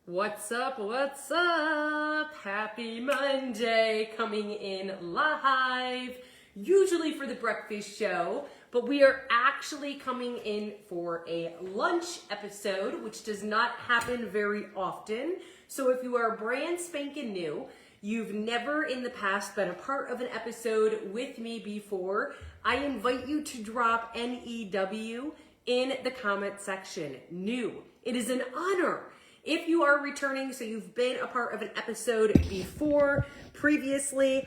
What's up? What's up? Happy Monday, coming in live, usually for the breakfast show, but we are actually coming in for a lunch episode, which does not happen very often. So if you are brand spanking new, you've never in the past been a part of an episode with me before, I invite you to drop NEW in the comment section. New. It is an honor. If you are returning, so you've been a part of an episode before, previously,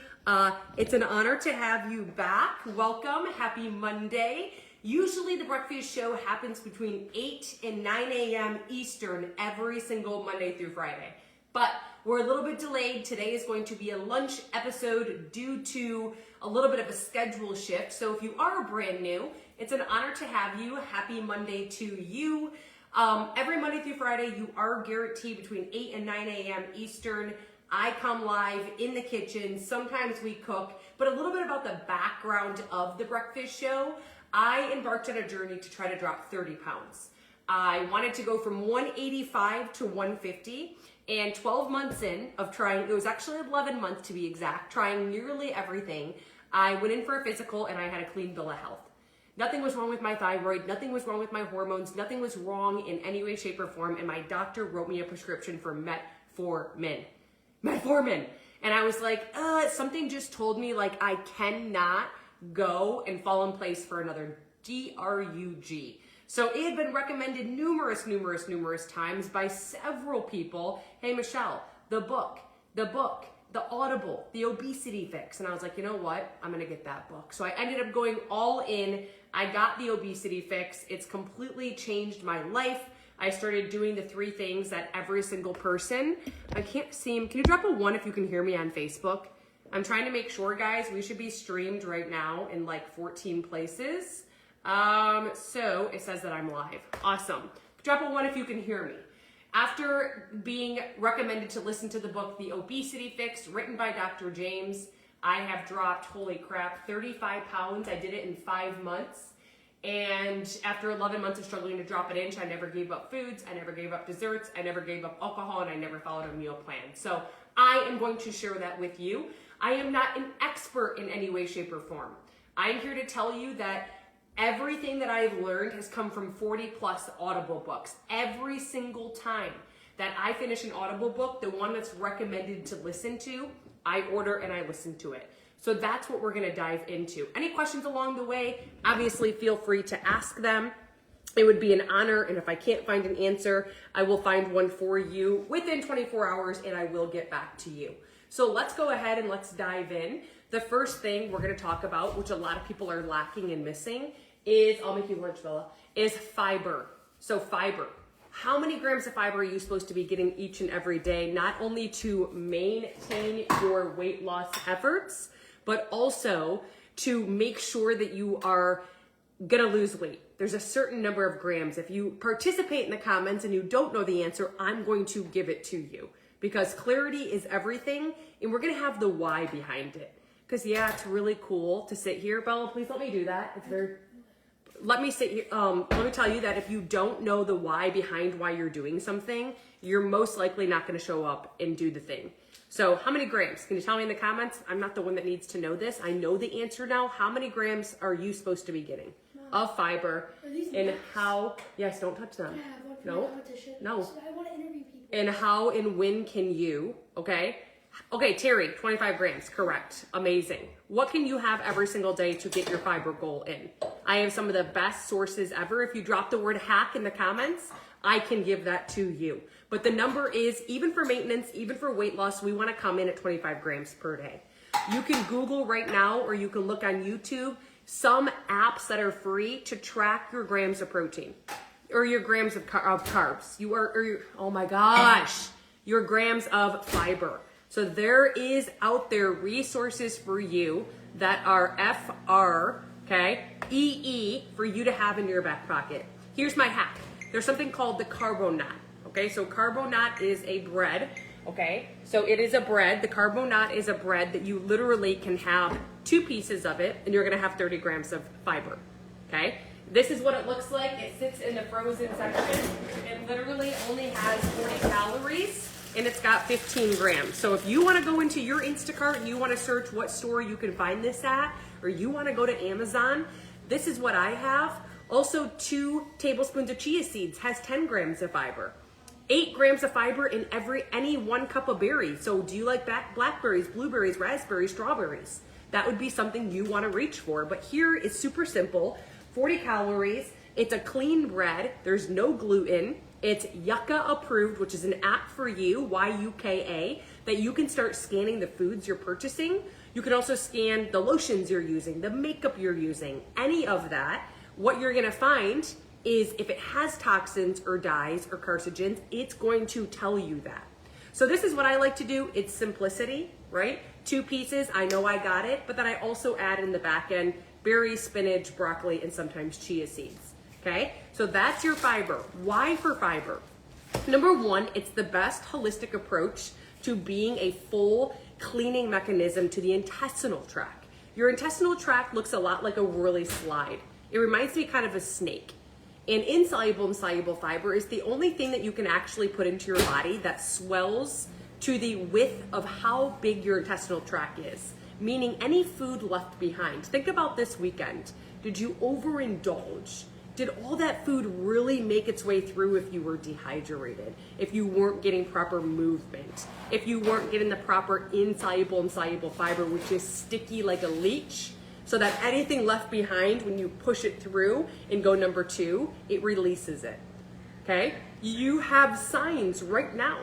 it's an honor to have you back. Welcome. Happy Monday. Usually the breakfast show happens between 8 and 9 a.m. Eastern every single Monday through Friday. But we're a little bit delayed. Today is going to be a lunch episode due to a little bit of a schedule shift. So if you are brand new, it's an honor to have you. Happy Monday to you. Every Monday through Friday, you are guaranteed between 8 and 9 a.m. Eastern. I come live in the kitchen. Sometimes we cook, but a little bit about the background of the breakfast show. I embarked on a journey to try to drop 30 pounds. I wanted to go from 185 to 150, and 12 months in of trying, it was actually 11 months to be exact, trying nearly everything, I went in for a physical and I had a clean bill of health. Nothing was wrong with my thyroid, nothing was wrong with my hormones, nothing was wrong in any way, shape, or form, and my doctor wrote me a prescription for metformin. Metformin! And I was like, something just told me like I cannot go and fall in place for another DRUG. So it had been recommended numerous times by several people. Hey, Michelle, the book, the Audible, the Obesity Fix. And I was like, you know what? I'm going to get that book. So I ended up going all in. I got the Obesity Fix. It's completely changed my life. I started doing the 3 things that every single person, I can't seem, can you drop a 1 if you can hear me on Facebook? I'm trying to make sure, guys, we should be streamed right now in like 14 places. So it says that I'm live. Awesome. Drop a 1 if you can hear me. After being recommended to listen to the book, The Obesity Fix, written by Dr. James, I have dropped, holy crap, 35 pounds. I did it in 5 months. And after 11 months of struggling to drop an inch, I never gave up foods, I never gave up desserts, I never gave up alcohol, and I never followed a meal plan. So I am going to share that with you. I am not an expert in any way, shape, or form. I'm here to tell you that everything that I've learned has come from 40 plus Audible books. Every single time that I finish an Audible book, the one that's recommended to listen to, I order and I listen to it. So that's what we're gonna dive into. Any questions along the way, obviously feel free to ask them. It would be an honor, and if I can't find an answer, I will find one for you within 24 hours and I will get back to you. So let's go ahead and let's dive in. The first thing we're gonna talk about, which a lot of people are lacking and missing, is, I'll make you lunch, Bella, is fiber. So fiber. How many grams of fiber are you supposed to be getting each and every day, not only to maintain your weight loss efforts, but also to make sure that you are gonna lose weight? There's a certain number of grams. If you participate in the comments and you don't know the answer, I'm going to give it to you, because clarity is everything, and we're gonna have the why behind it. Because yeah, it's really cool to sit here. Bella, please let me do that. It's very, let me sit here. Let me tell you that if you don't know the why behind why you're doing something, you're most likely not gonna show up and do the thing. So how many grams? Can you tell me in the comments? I'm not the one that needs to know this. I know the answer now. How many grams are you supposed to be getting of fiber? And nuts? How, yes, don't touch them. Yeah, no, no. So I want to interview people. And how and when can you, okay? Okay, Terry, 25 grams, correct. Amazing. What can you have every single day to get your fiber goal in? I have some of the best sources ever. If you drop the word hack in the comments, I can give that to you. But the number is, even for maintenance, even for weight loss, we want to come in at 25 grams per day. You can Google right now, or you can look on YouTube, some apps that are free to track your grams of protein or your grams of carbs. Oh my gosh, your grams of fiber. So there is out there resources for you that are FR, okay, EE for you to have in your back pocket. Here's my hack. There's something called the Carbonat, okay? So Carbonat is a bread, okay? So it is a bread. The Carbonat is a bread that you literally can have 2 pieces of it, and you're gonna have 30 grams of fiber, okay? This is what it looks like. It sits in the frozen section. It literally only has 40 calories and it's got 15 grams. So if you want to go into your Instacart and you want to search what store you can find this at, or you want to go to Amazon, this is what I have. Also, 2 tablespoons of chia seeds has 10 grams of fiber. 8 grams of fiber in any 1 cup of berries. So do you like blackberries, blueberries, raspberries, strawberries? That would be something you want to reach for. But here is super simple. 40 calories. It's a clean bread. There's no gluten. It's Yucca approved, which is an app for you, Y-U-K-A, that you can start scanning the foods you're purchasing. You can also scan the lotions you're using, the makeup you're using, any of that. What you're gonna find is if it has toxins or dyes or carcinogens, it's going to tell you that. So this is what I like to do. It's simplicity, right? 2 pieces, I know I got it, but then I also add in the back end berries, spinach, broccoli, and sometimes chia seeds, okay? So that's your fiber. Why for fiber? Number 1, it's the best holistic approach to being a full cleaning mechanism to the intestinal tract. Your intestinal tract looks a lot like a whirly slide. It reminds me kind of a snake. And insoluble and soluble fiber is the only thing that you can actually put into your body that swells to the width of how big your intestinal tract is, meaning any food left behind. Think about this weekend. Did you overindulge? Did all that food really make its way through if you were dehydrated, if you weren't getting proper movement, if you weren't getting the proper insoluble and soluble fiber, which is sticky like a leech, so that anything left behind when you push it through and go number 2, it releases it, okay? You have signs right now.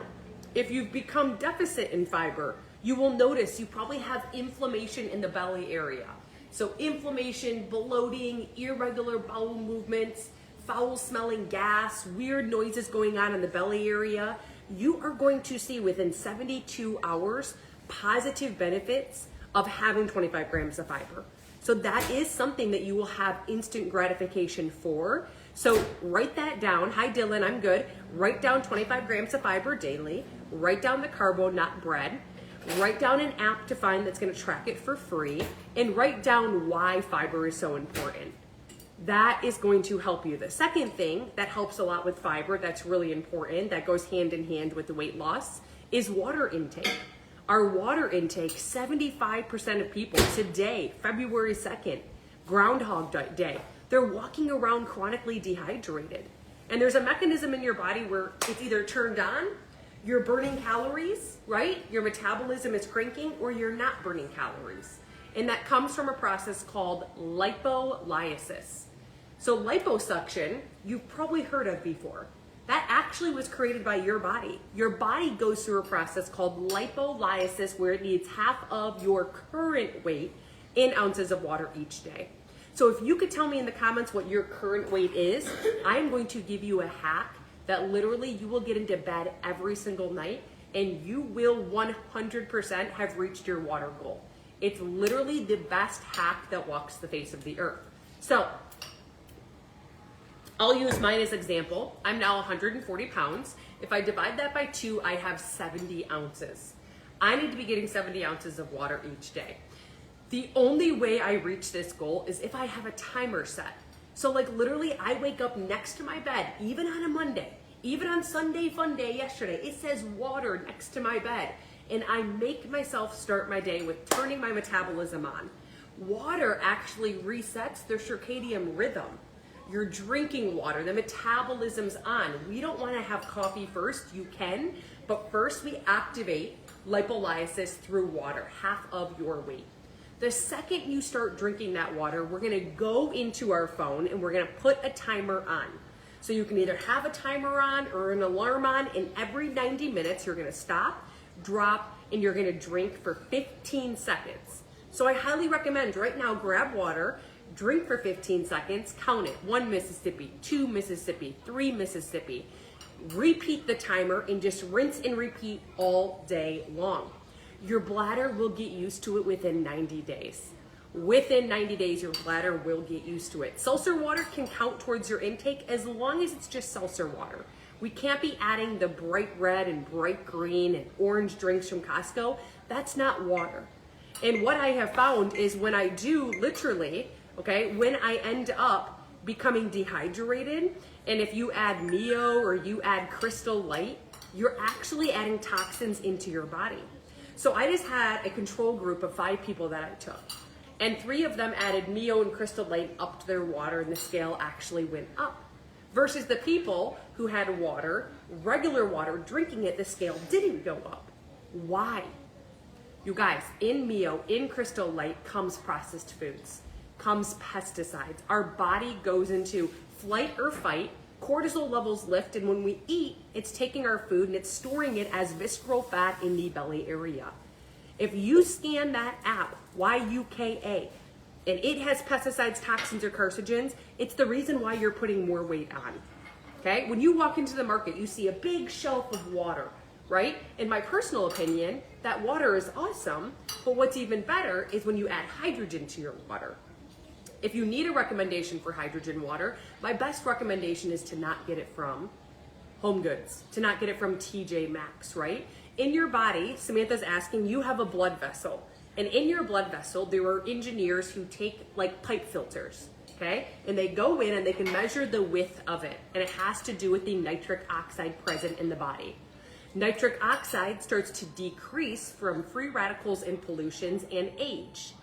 If you've become deficit in fiber, you will notice you probably have inflammation in the belly area. So inflammation, bloating, irregular bowel movements, foul smelling gas, weird noises going on in the belly area. You are going to see within 72 hours positive benefits of having 25 grams of fiber. So that is something that you will have instant gratification for. So write that down. Hi Dylan, I'm good. Write down 25 grams of fiber daily. Write down the carbo, not bread. Write down an app to find that's going to track it for free, and write down why fiber is so important. That is going to help you. The second thing that helps a lot with fiber that's really important, that goes hand in hand with the weight loss, is water intake. Our water intake, 75% of people today, February 2nd, Groundhog Day, they're walking around chronically dehydrated. And there's a mechanism in your body where it's either turned on, you're burning calories, right? Your metabolism is cranking, or you're not burning calories. And that comes from a process called lipolysis. So liposuction, you've probably heard of before. That actually was created by your body. Your body goes through a process called lipolysis where it needs half of your current weight in ounces of water each day. So if you could tell me in the comments what your current weight is, I'm going to give you a hack that literally you will get into bed every single night and you will 100% have reached your water goal. It's literally the best hack that walks the face of the earth. So I'll use mine as example. I'm now 140 pounds. If I divide that by 2, I have 70 ounces. I need to be getting 70 ounces of water each day. The only way I reach this goal is if I have a timer set. So like literally I wake up next to my bed, even on a Monday, even on Sunday Fun Day yesterday, it says water next to my bed. And I make myself start my day with turning my metabolism on. Water actually resets the circadian rhythm. You're drinking water, the metabolism's on. We don't want to have coffee first, you can, but first we activate lipolysis through water, half of your weight. The second you start drinking that water, we're gonna go into our phone and we're gonna put a timer on. So you can either have a timer on or an alarm on, and every 90 minutes you're gonna stop, drop, and you're gonna drink for 15 seconds. So I highly recommend right now, grab water, drink for 15 seconds, count it, 1 Mississippi, 2 Mississippi, 3 Mississippi. Repeat the timer and just rinse and repeat all day long. Your bladder will get used to it within 90 days. Within 90 days, your bladder will get used to it. Seltzer water can count towards your intake as long as it's just seltzer water. We can't be adding the bright red and bright green and orange drinks from Costco. That's not water. And what I have found is when I do literally, okay, when I end up becoming dehydrated. And if you add Mio or you add Crystal Light, you're actually adding toxins into your body. So I just had a control group of 5 people that I took, and 3 of them added Mio and Crystal Light up to their water, and the scale actually went up. Versus the people who had water, regular water, drinking it, the scale didn't go up. Why? You guys, in Mio, in Crystal Light comes processed foods, comes pesticides. Our body goes into flight or fight, cortisol levels lift, and when we eat, it's taking our food and it's storing it as visceral fat in the belly area. If you scan that app, YUKA, and it has pesticides, toxins, or carcinogens, it's the reason why you're putting more weight on. Okay? When you walk into the market, you see a big shelf of water, right? In my personal opinion, that water is awesome, but what's even better is when you add hydrogen to your water. If you need a recommendation for hydrogen water, my best recommendation is to not get it from Home Goods, to not get it from TJ Maxx, right? In your body, Samantha's asking, you have a blood vessel. And in your blood vessel, there are engineers who take like pipe filters, okay? And they go in and they can measure the width of it. And it has to do with the nitric oxide present in the body. Nitric oxide starts to decrease from free radicals and pollutions and age.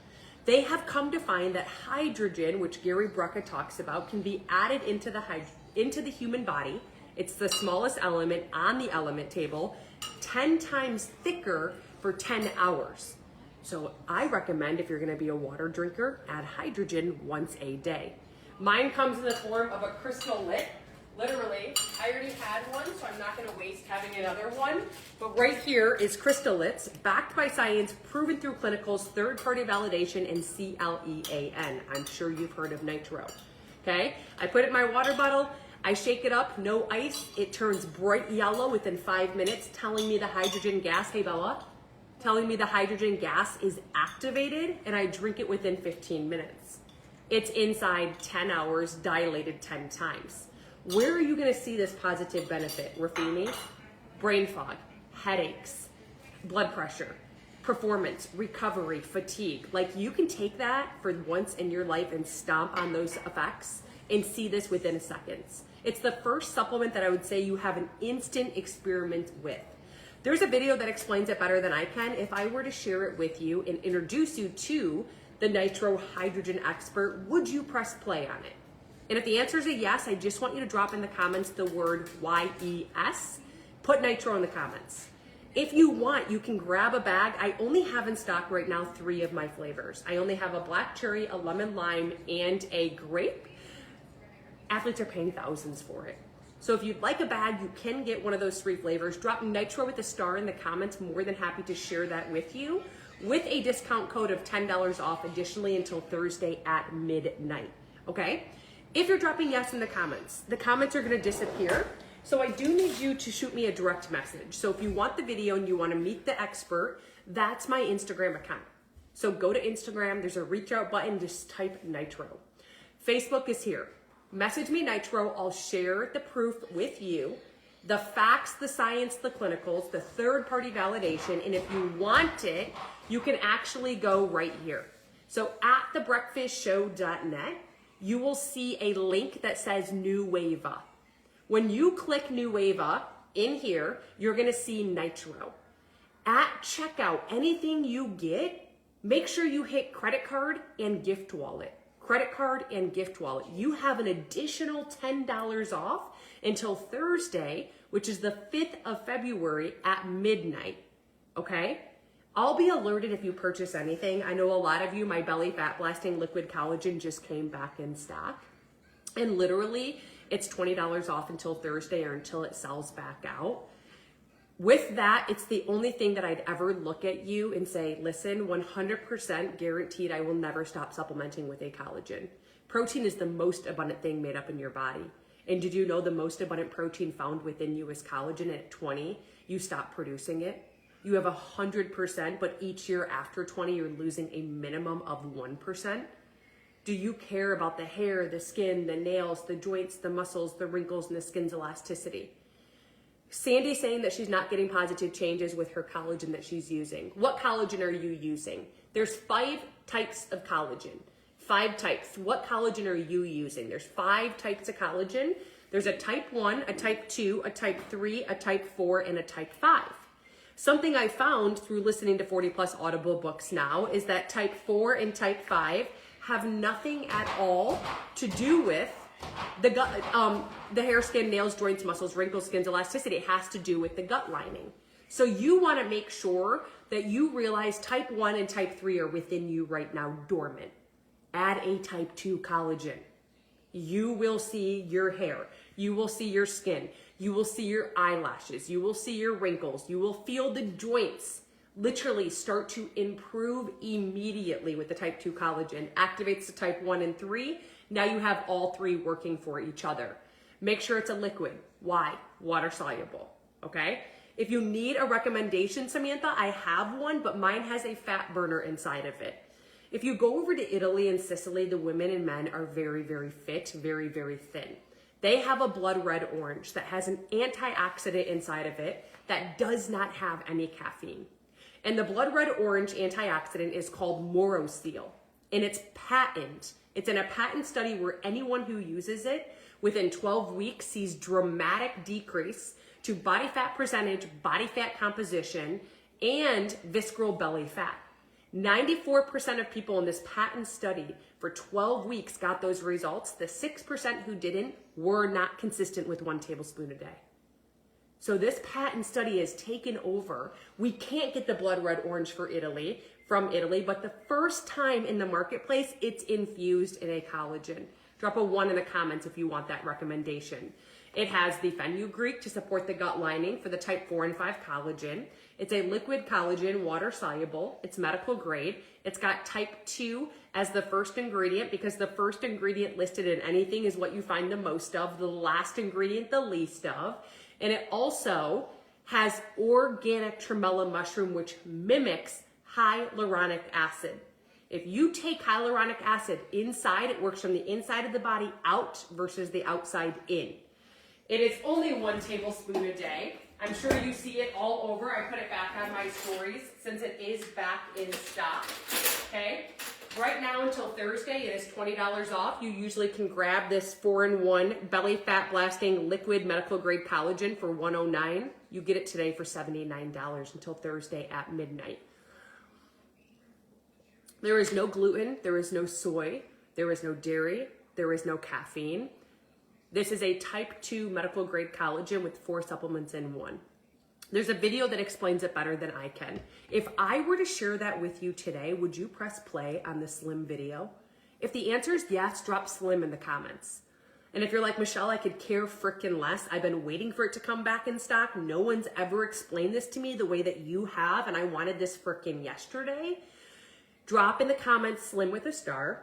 They have come to find that hydrogen, which Gary Brecka talks about, can be added into the human body. It's the smallest element on the element table, 10 times thicker for 10 hours. So I recommend, if you're gonna be a water drinker, add hydrogen once a day. Mine comes in the form of a Crystal Lit. Literally, I already had one, so I'm not gonna waste having another one. But right here is Crystal Lits, backed by science, proven through clinicals, third-party validation, and CLEAN. I'm sure you've heard of nitro, okay? I put it in my water bottle, I shake it up, no ice, it turns bright yellow within 5 minutes, telling me the hydrogen gas, hey Bella, telling me the hydrogen gas is activated, and I drink it within 15 minutes. It's inside 10 hours, dilated 10 times. Where are you going to see this positive benefit? Rafini, brain fog, headaches, blood pressure, performance, recovery, fatigue. Like, you can take that for once in your life and stomp on those effects and see this within seconds. It's the first supplement that I would say you have an instant experiment with. There's a video that explains it better than I can. If I were to share it with you and introduce you to the nitro hydrogen expert, would you press play on it? And if the answer is a yes, I just want you to drop in the comments the word YES. Put nitro in the comments. If you want, you can grab a bag. I only have in stock right now 3 of my flavors. I only have a black cherry, a lemon lime, and a grape. Athletes are paying thousands for it. So if you'd like a bag, you can get one of those 3 flavors. Drop nitro with a star in the comments. More than happy to share that with you with a discount code of $10 off additionally until Thursday at midnight, okay? If you're dropping yes in the comments are gonna disappear. So I do need you to shoot me a direct message. So if you want the video and you wanna meet the expert, that's my Instagram account. So go to Instagram, there's a reach out button, just type nitro. Facebook is here. Message me nitro, I'll share the proof with you, the facts, the science, the clinicals, the third-party validation, and if you want it, you can actually go right here. So at thebreakfastshow.net, you will see a link that says Nueva. When you click Nueva in here, you're gonna see nitro. At checkout, anything you get, make sure you hit credit card and gift wallet. Credit card and gift wallet. You have an additional $10 off until Thursday, which is the 5th of February at midnight, okay? I'll be alerted if you purchase anything. I know a lot of you, my Belly Fat Blasting Liquid Collagen just came back in stock. And literally, it's $20 off until Thursday or until it sells back out. With that, it's the only thing that I'd ever look at you and say, listen, 100% guaranteed I will never stop supplementing with a collagen. Protein is the most abundant thing made up in your body. And did you know the most abundant protein found within you is collagen? At 20, you stop producing it. You have 100%, but each year after 20, you're losing a minimum of 1%. Do you care about the hair, the skin, the nails, the joints, the muscles, the wrinkles, and the skin's elasticity? Sandy's saying that she's not getting positive changes with her collagen that she's using. What collagen are you using? There's 5 types of collagen. 5 types. What collagen are you using? There's 5 types of collagen. There's a type 1, a type 2, a type 3, a type 4, and a type 5. Something I found through listening to 40 plus Audible books now is that type 4 and type 5 have nothing at all to do with the gut, the hair, skin, nails, joints, muscles, wrinkles, skin's elasticity. It has to do with the gut lining. So you want to make sure that you realize type 1 and type 3 are within you right now, dormant. Add a type 2 collagen. You will see your hair. You will see your skin. You will see your eyelashes. You will see your wrinkles. You will feel the joints literally start to improve immediately with the type 2 collagen. Activates the type 1 and 3. Now you have all 3 working for each other. Make sure it's a liquid. Why? Water soluble. Okay? If you need a recommendation, Samantha, I have one, but mine has a fat burner inside of it. If you go over to Italy and Sicily, the women and men are very, very fit, very, very thin. They have a blood red orange that has an antioxidant inside of it that does not have any caffeine. And the blood red orange antioxidant is called Morosil, and it's patent. It's in a patent study where anyone who uses it within 12 weeks sees dramatic decrease to body fat percentage, body fat composition, and visceral belly fat. 94% of people in this patent study for 12 weeks got those results. The 6% who didn't were not consistent with 1 tablespoon a day. So this patent study is taken over. We can't get the blood red orange from Italy, but the first time in the marketplace, it's infused in a collagen. Drop a 1 in the comments if you want that recommendation. It has the fenugreek to support the gut lining for the type 4 and 5 collagen. It's a liquid collagen, water soluble. It's medical grade. It's got type 2 as the first ingredient because the first ingredient listed in anything is what you find the most of, the last ingredient the least of. And it also has organic tremella mushroom, which mimics hyaluronic acid. If you take hyaluronic acid inside, it works from the inside of the body out versus the outside in. It is only 1 tablespoon a day. I'm sure you see it all over. I put it back on my stories since it is back in stock. Okay? Right now until Thursday, it is $20 off. You usually can grab this 4-in-1 belly fat blasting liquid medical grade collagen for $109. You get it today for $79 until Thursday at midnight. There is no gluten, there is no soy, there is no dairy, there is no caffeine. This is a type 2 medical grade collagen with 4 supplements in 1. There's a video that explains it better than I can. If I were to share that with you today, would you press play on the Slim video? If the answer is yes, drop Slim in the comments. And if you're like, Michelle, I could care frickin' less. I've been waiting for it to come back in stock. No one's ever explained this to me the way that you have, and I wanted this frickin' yesterday. Drop in the comments Slim with a star.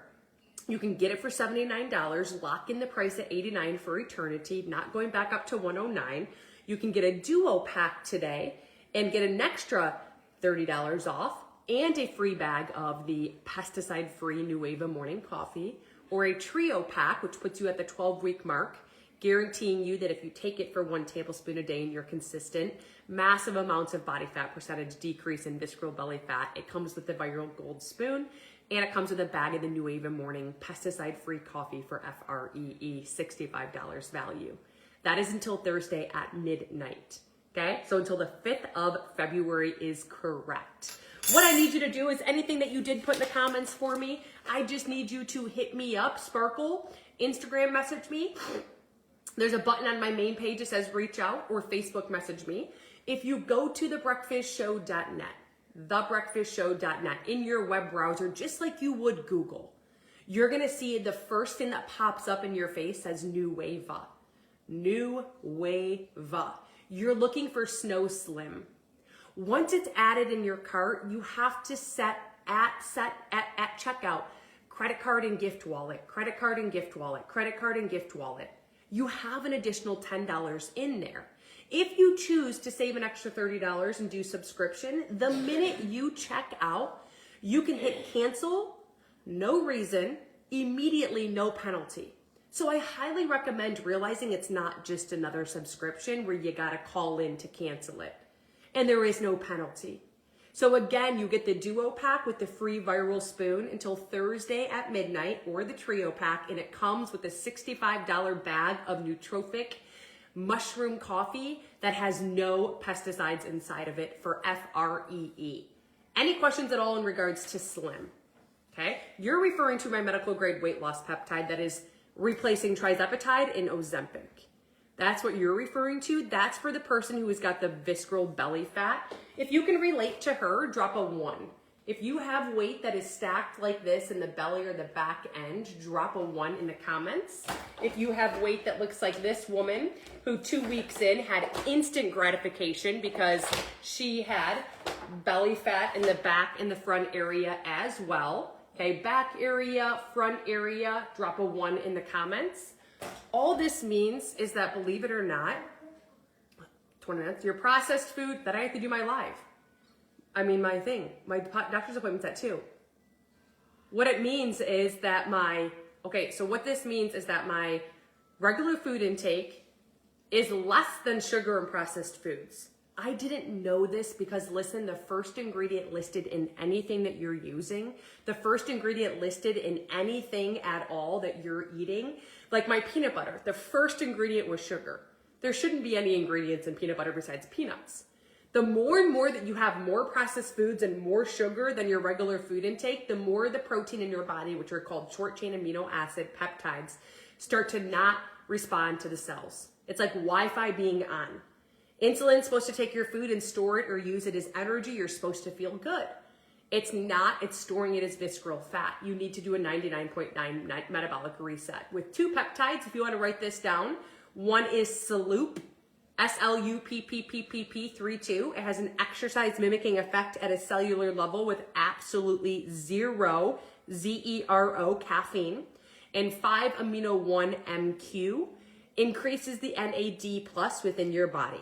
You can get it for $79, lock in the price at $89 for eternity, not going back up to $109. You can get a duo pack today and get an extra $30 off and a free bag of the pesticide-free Nueva morning coffee, or a trio pack, which puts you at the 12-week mark, guaranteeing you that if you take it for 1 tablespoon a day and you're consistent, massive amounts of body fat percentage decrease in visceral belly fat. It comes with the viral gold spoon, and it comes with a bag of the Nueva morning pesticide-free coffee for FREE, $65 value. That is until Thursday at midnight, okay? So until the 5th of February is correct. What I need you to do is anything that you did put in the comments for me, I just need you to hit me up, Sparkle, Instagram message me. There's a button on my main page that says reach out, or Facebook message me. If you go to thebreakfastshow.net, thebreakfastshow.net in your web browser, just like you would Google, you're gonna see the first thing that pops up in your face says Nueva. Nueva. You're looking for Snow Slim. Once it's added in your cart, you have to set at checkout, credit card and gift wallet, credit card and gift wallet, credit card and gift wallet. You have an additional $10 in there. If you choose to save an extra $30 and do subscription, the minute you check out, you can hit cancel, no reason, immediately, no penalty. So I highly recommend realizing it's not just another subscription where you gotta call in to cancel it. And there is no penalty. So again, you get the duo pack with the free viral spoon until Thursday at midnight, or the trio pack, and it comes with a $65 bag of nootropic mushroom coffee that has no pesticides inside of it for FREE. Any questions at all in regards to Slim? Okay, you're referring to my medical grade weight loss peptide that is replacing trizepatide and Ozempic. That's what you're referring to. That's for the person who has got the visceral belly fat. If you can relate to her, drop a 1. If you have weight that is stacked like this in the belly or the back end, drop a 1 in the comments. If you have weight that looks like this woman who 2 weeks in had instant gratification because she had belly fat in the back and the front area as well. Okay, back area, front area, drop a 1 in the comments. All this means is that, believe it or not, 20 minutes, your processed food, that I have to do my live. My doctor's appointment's at 2. What it means is that what this means is that my regular food intake is less than sugar and processed foods. I didn't know this because, listen, the first ingredient listed in anything that you're using, the first ingredient listed in anything at all that you're eating, like my peanut butter, the first ingredient was sugar. There shouldn't be any ingredients in peanut butter besides peanuts. The more and more that you have more processed foods and more sugar than your regular food intake, the more the protein in your body, which are called short chain amino acid peptides, start to not respond to the cells. It's like Wi-Fi being on. Insulin's supposed to take your food and store it or use it as energy. You're supposed to feel good. It's not, it's storing it as visceral fat. You need to do a 99.9 metabolic reset. With 2 peptides, if you want to write this down, one is Sloop, SLUPPPP32. It has an exercise mimicking effect at a cellular level with absolutely 0 ZERO caffeine, and 5-amino-1-MQ increases the NAD plus within your body.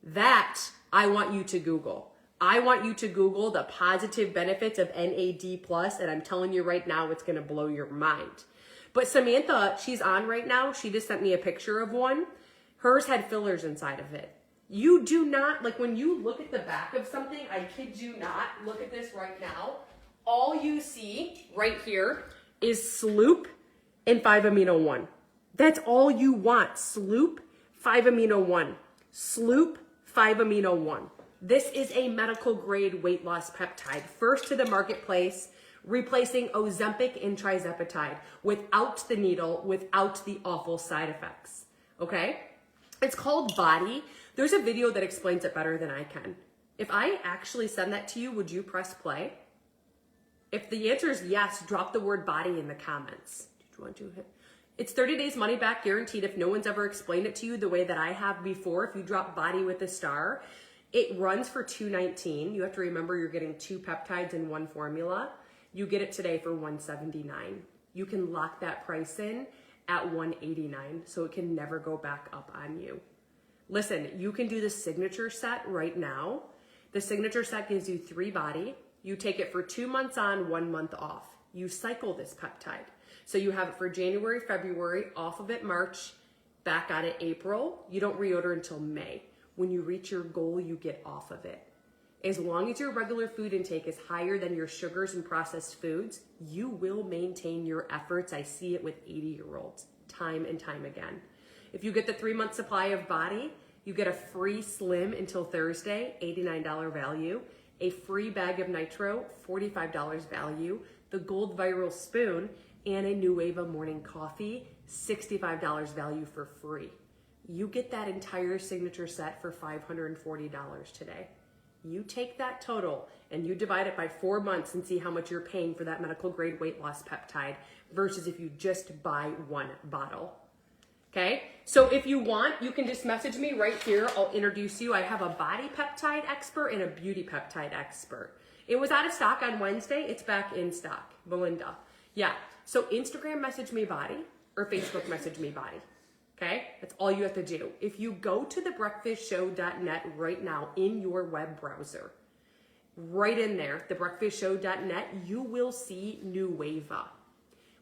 That I want you to Google. I want you to Google the positive benefits of NAD plus, and I'm telling you right now, it's going to blow your mind. But Samantha, she's on right now. She just sent me a picture of one. Hers had fillers inside of it. You do not, like when you look at the back of something, I kid you not, look at this right now. All you see right here is Sloop and 5-amino-1. That's all you want. Sloop, 5-amino-1. Sloop, 5-amino-1. This is a medical grade weight loss peptide, first to the marketplace, replacing Ozempic and trizepatide without the needle, without the awful side effects. Okay? It's called Body. There's a video that explains it better than I can. If I actually send that to you, would you press play? If the answer is yes, drop the word body in the comments. Did you want to hit? It's 30 days money back guaranteed if no one's ever explained it to you the way that I have before. If you drop body with a star, it runs for $2.19. You have to remember you're getting 2 peptides in 1 formula. You get it today for $179. You can lock that price in at $189, so it can never go back up on you. Listen, you can do the signature set right now. The signature set gives you 3 body. You take it for 2 months on, 1 month off. You cycle this peptide. So you have it for January, February, off of it March, back on it April. You don't reorder until May. When you reach your goal, you get off of it. As long as your regular food intake is higher than your sugars and processed foods, you will maintain your efforts. I see it with 80-year-olds time and time again. If you get the 3-month supply of body, you get a free Slim until Thursday, $89 value, a free bag of Nitro, $45 value, the Gold Viral Spoon, and a Nueva Morning Coffee, $65 value for free. You get that entire signature set for $540 today. You take that total and you divide it by 4 months and see how much you're paying for that medical grade weight loss peptide versus if you just buy 1 bottle. Okay, so if you want, you can just message me right here. I'll introduce you. I have a body peptide expert and a beauty peptide expert. It was out of stock on Wednesday. It's back in stock. Belinda. Yeah, so Instagram message me body or Facebook message me body. Okay, that's all you have to do. If you go to thebreakfastshow.net right now in your web browser, right in there, thebreakfastshow.net, you will see Nueva.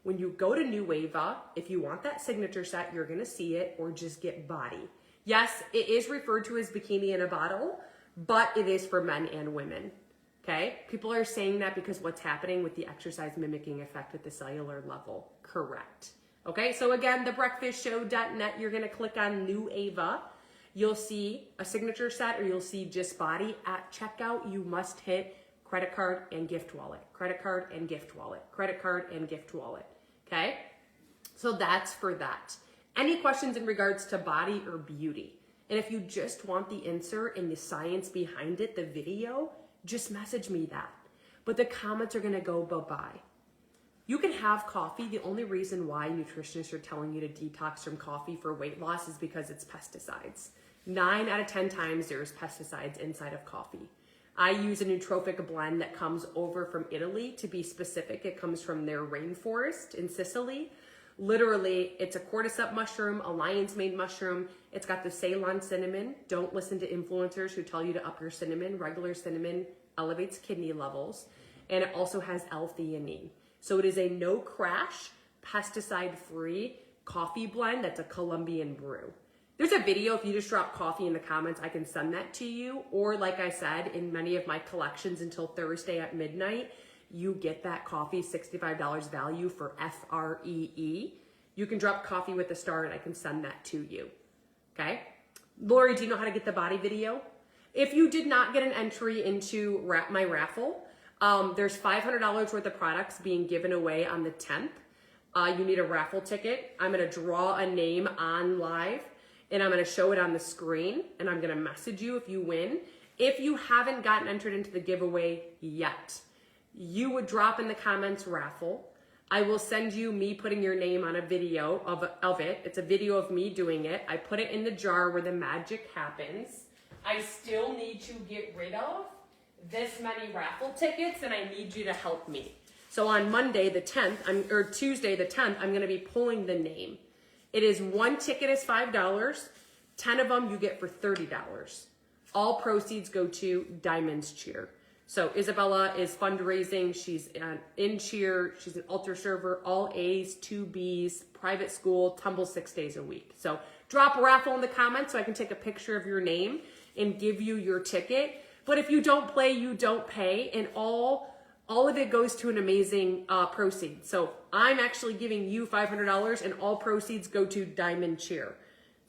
When you go to Nueva, if you want that signature set, you're going to see it, or just get body. Yes, it is referred to as bikini in a bottle, but it is for men and women. Okay? People are saying that because what's happening with the exercise mimicking effect at the cellular level. Correct. Okay, so again, thebreakfastshow.net, you're gonna click on New Ava. You'll see a signature set or you'll see just body. At checkout, you must hit credit card and gift wallet, credit card and gift wallet, credit card and gift wallet, okay? So that's for that. Any questions in regards to body or beauty? And if you just want the insert and the science behind it, the video, just message me that. But the comments are gonna go bye-bye. You can have coffee. The only reason why nutritionists are telling you to detox from coffee for weight loss is because it's pesticides. 9 out of 10 times there's pesticides inside of coffee. I use a nootropic blend that comes over from Italy. To be specific, it comes from their rainforest in Sicily. Literally, it's a cordyceps mushroom, a lion's mane mushroom. It's got the Ceylon cinnamon. Don't listen to influencers who tell you to up your cinnamon. Regular cinnamon elevates kidney levels. And it also has L-theanine. So it is a no crash, pesticide-free coffee blend that's a Colombian brew. There's a video, if you just drop coffee in the comments, I can send that to you. Or like I said, in many of my collections until Thursday at midnight, you get that coffee, $65 value for FREE. You can drop coffee with a star and I can send that to you, okay? Lori, do you know how to get the body video? If you did not get an entry into my raffle, there's $500 worth of products being given away on the 10th. You need a raffle ticket. I'm gonna draw a name on live and I'm gonna show it on the screen and I'm gonna message you if you win. If you haven't gotten entered into the giveaway yet, you would drop in the comments raffle. I will send you me putting your name on a video of it. It's a video of me doing it. I put it in the jar where the magic happens. I still need to get rid of this many raffle tickets and I need you to help me. So on Monday the 10th, or Tuesday the 10th, I'm gonna be pulling the name. It is one ticket is $5, 10 of them you get for $30. All proceeds go to Diamond's Cheer. So Isabella is fundraising, she's in cheer, she's an ultra server, all A's, 2 B's, private school, tumble 6 days a week. So drop a raffle in the comments so I can take a picture of your name and give you your ticket. But if you don't play, you don't pay, and all of it goes to an amazing proceed. So I'm actually giving you $500 and all proceeds go to Diamond Cheer.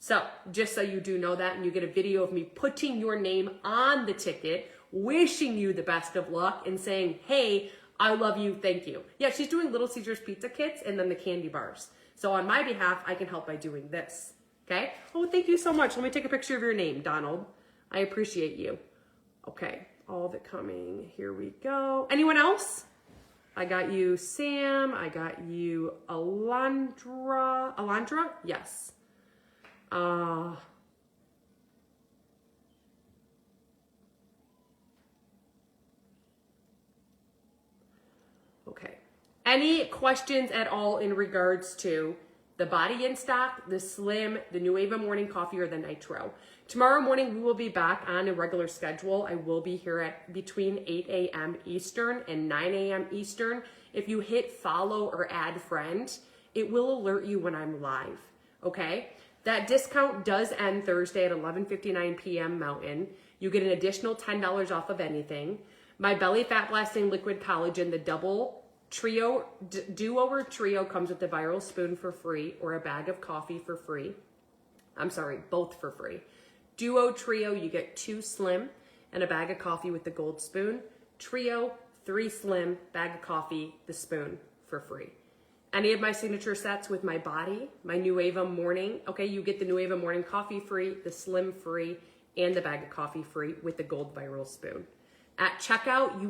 So just so you do know that, and you get a video of me putting your name on the ticket, wishing you the best of luck and saying, hey, I love you, thank you. Yeah, she's doing Little Caesars pizza kits and then the candy bars. So on my behalf, I can help by doing this, okay? Oh, thank you so much. Let me take a picture of your name, Donald. I appreciate you. Okay, all of it coming. Here we go. Anyone else? I got you, Sam. I got you, Alondra. Alondra? Yes. Okay. Any questions at all in regards to the body in stock, the slim, the New Ava morning coffee, or the nitro? Tomorrow morning, we will be back on a regular schedule. I will be here at between 8 a.m. Eastern and 9 a.m. Eastern. If you hit follow or add friend, it will alert you when I'm live, okay? That discount does end Thursday at 11:59 p.m. Mountain. You get an additional $10 off of anything. My Belly Fat Blasting Liquid Collagen, the double trio, do-over trio, comes with the viral spoon for free or a bag of coffee for free. I'm sorry, both for free. Duo trio, you get 2 slim and a bag of coffee with the gold spoon. Trio, 3 slim, bag of coffee, the spoon for free. Any of my signature sets with my body, my New Ava morning, okay, you get the New Ava morning coffee free, the slim free, and the bag of coffee free with the gold viral spoon. At checkout,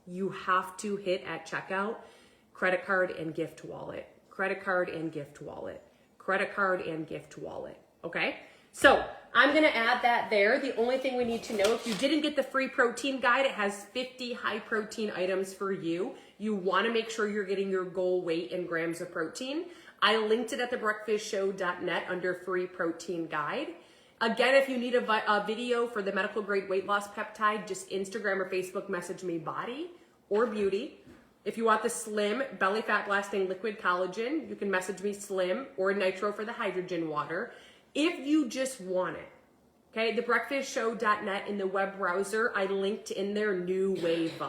you have to hit at checkout, credit card and gift wallet, credit card and gift wallet, credit card and gift wallet, okay? So I'm gonna add that there. The only thing we need to know, if you didn't get the free protein guide, it has 50 high protein items for you. You wanna make sure you're getting your goal weight in grams of protein. I linked it at thebreakfastshow.net under free protein guide. Again, if you need a video for the medical grade weight loss peptide, just Instagram or Facebook message me body or beauty. If you want the slim belly fat blasting liquid collagen, you can message me slim or nitro for the hydrogen water. If you just want it, Okay, thebreakfastshow.net in the web browser, I linked in their new wave.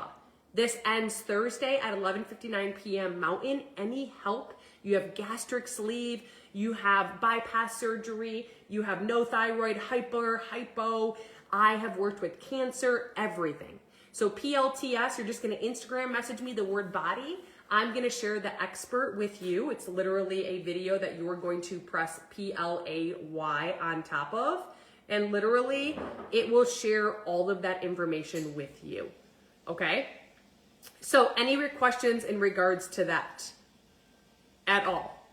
This ends Thursday at 11:59 p.m. Mountain. Any help? You have gastric sleeve, you have bypass surgery, you have no thyroid, hypo. I have worked with cancer, everything. So PLTS, you're just gonna Instagram message me the word body. I'm gonna share the expert with you. It's literally a video that you're going to press PLAY on top of. And literally, it will share all of that information with you, okay? So any questions in regards to that at all?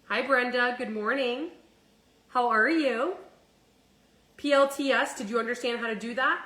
Hi, Brenda, good morning. How are you? PLTS, did you understand how to do that?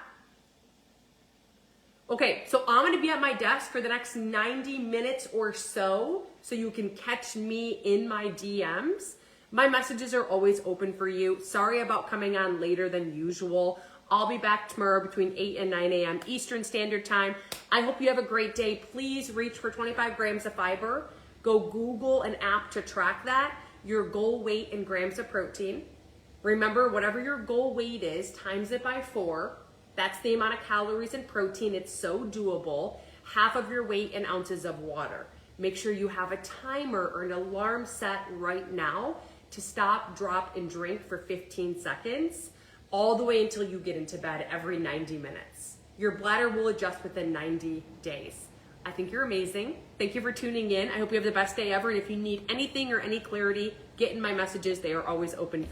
Okay, so I'm gonna be at my desk for the next 90 minutes or so you can catch me in my DMs. My messages are always open for you. Sorry about coming on later than usual. I'll be back tomorrow between 8 and 9 a.m. Eastern Standard Time. I hope you have a great day. Please reach for 25 grams of fiber. Go Google an app to track that, your goal weight in grams of protein. Remember, whatever your goal weight is, times it by 4. That's the amount of calories and protein. It's so doable. Half of your weight in ounces of water. Make sure you have a timer or an alarm set right now to stop, drop, and drink for 15 seconds, all the way until you get into bed every 90 minutes. Your bladder will adjust within 90 days. I think you're amazing. Thank you for tuning in. I hope you have the best day ever. And if you need anything or any clarity, get in my messages. They are always open for you.